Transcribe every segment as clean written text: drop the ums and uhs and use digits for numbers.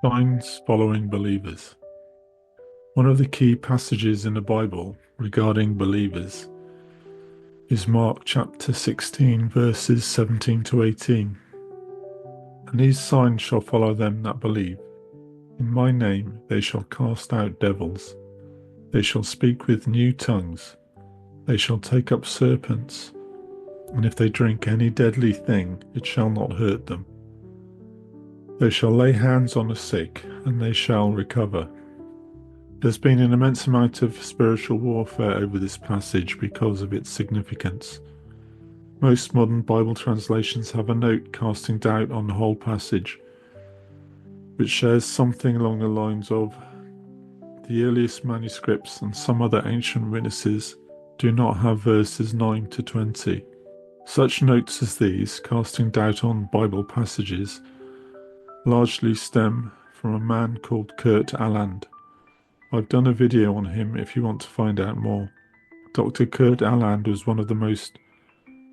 Signs following believers. One of the key passages in the Bible regarding believers is Mark chapter 16, verses 17 to 18. And these signs shall follow them that believe. In my name they shall cast out devils. They shall speak with new tongues. They shall take up serpents. And if they drink any deadly thing, it shall not hurt them. They shall lay hands on the sick, and they shall recover. There's been an immense amount of spiritual warfare over this passage because of its significance. Most modern Bible translations have a note casting doubt on the whole passage, which shares something along the lines of, the earliest manuscripts and some other ancient witnesses do not have verses 9 to 20. Such notes as these, casting doubt on Bible passages, largely stem from a man called Nestle-Aland. I've done a video on him if you want to find out more. Dr. Nestle-Aland was one of the most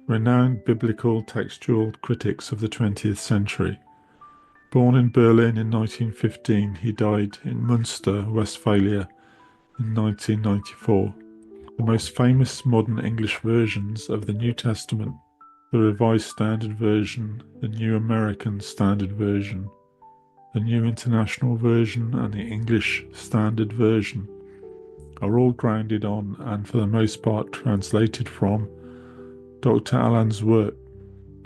renowned biblical textual critics of the 20th century. Born in Berlin in 1915, he died in Münster, Westphalia in 1994. The most famous modern English versions of the New Testament, the Revised Standard Version, the New American Standard Version, the New International Version and the English Standard Version, are all grounded on and for the most part translated from Dr. Aland's work.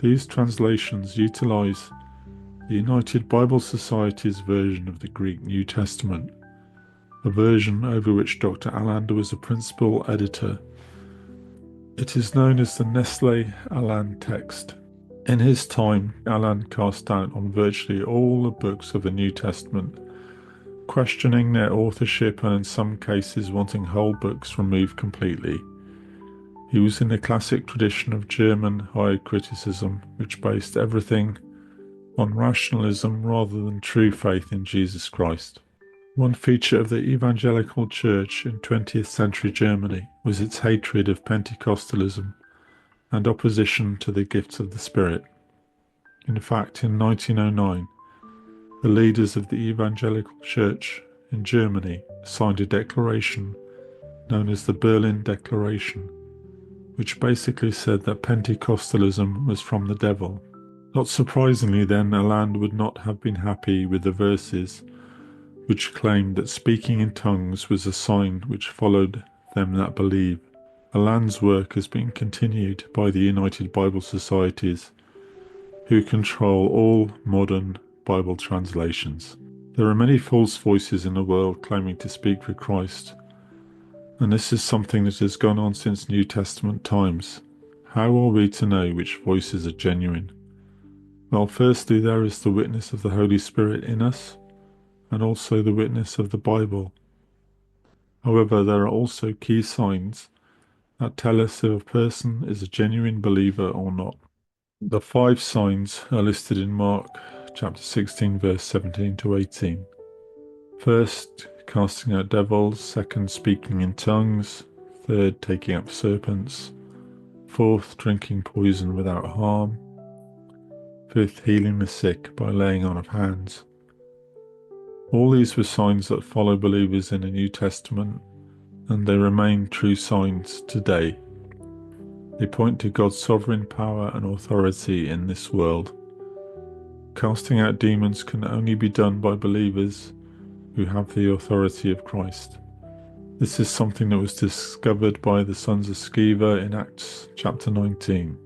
These translations utilize the United Bible Society's version of the Greek New Testament, a version over which Dr. Aland was a principal editor. It is known as the Nestle-Aland text. In his time, Aland cast doubt on virtually all the books of the New Testament, questioning their authorship and in some cases wanting whole books removed completely. He was in the classic tradition of German higher criticism, which based everything on rationalism rather than true faith in Jesus Christ. One feature of the evangelical church in 20th century Germany was its hatred of Pentecostalism and opposition to the gifts of the Spirit. In fact, in 1909, the leaders of the evangelical church in Germany signed a declaration known as the Berlin Declaration, which basically said that Pentecostalism was from the devil. Not surprisingly then, Aland would not have been happy with the verses which claimed that speaking in tongues was a sign which followed them that believe. Aland's work has been continued by the United Bible Societies, who control all modern Bible translations. There are many false voices in the world claiming to speak for Christ, and this is something that has gone on since New Testament times. How are we to know which voices are genuine? Well, firstly, there is the witness of the Holy Spirit in us, and also the witness of the Bible. However, there are also key signs that tell us if a person is a genuine believer or not. The 5 signs are listed in Mark chapter 16, verse 17 to 18. First, casting out devils. Second, speaking in tongues. Third, taking up serpents. Fourth, drinking poison without harm. Fifth, healing the sick by laying on of hands. All these were signs that follow believers in the New Testament, and they remain true signs today. They point to God's sovereign power and authority in this world. Casting out demons can only be done by believers who have the authority of Christ. This is something that was discovered by the sons of Sceva in Acts chapter 19.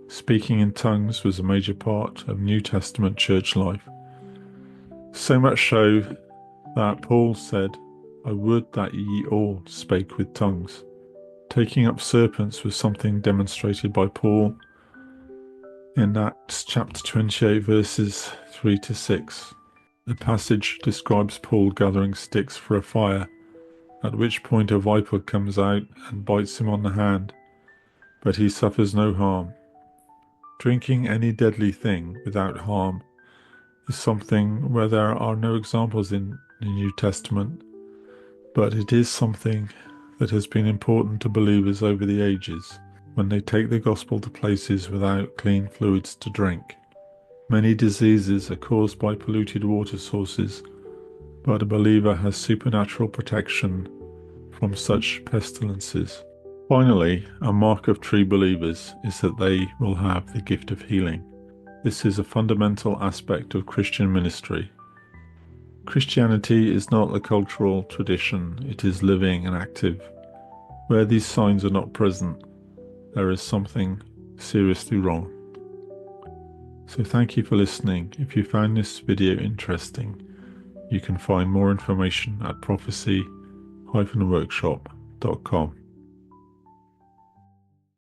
Speaking in tongues was a major part of New Testament church life. So much so that Paul said, "I would that ye all spake with tongues." Taking up serpents was something demonstrated by Paul in Acts chapter 28, verses 3 to 6. The passage describes Paul gathering sticks for a fire, at which point a viper comes out and bites him on the hand, but he suffers no harm. Drinking any deadly thing without harm is something where there are no examples in the New Testament, but it is something that has been important to believers over the ages when they take the gospel to places without clean fluids to drink. Many diseases are caused by polluted water sources, but a believer has supernatural protection from such pestilences. Finally, a mark of true believers is that they will have the gift of healing. This is a fundamental aspect of Christian ministry. Christianity is not a cultural tradition, it is living and active. Where these signs are not present, there is something seriously wrong. So thank you for listening. If you found this video interesting, you can find more information at prophecy-workshop.com.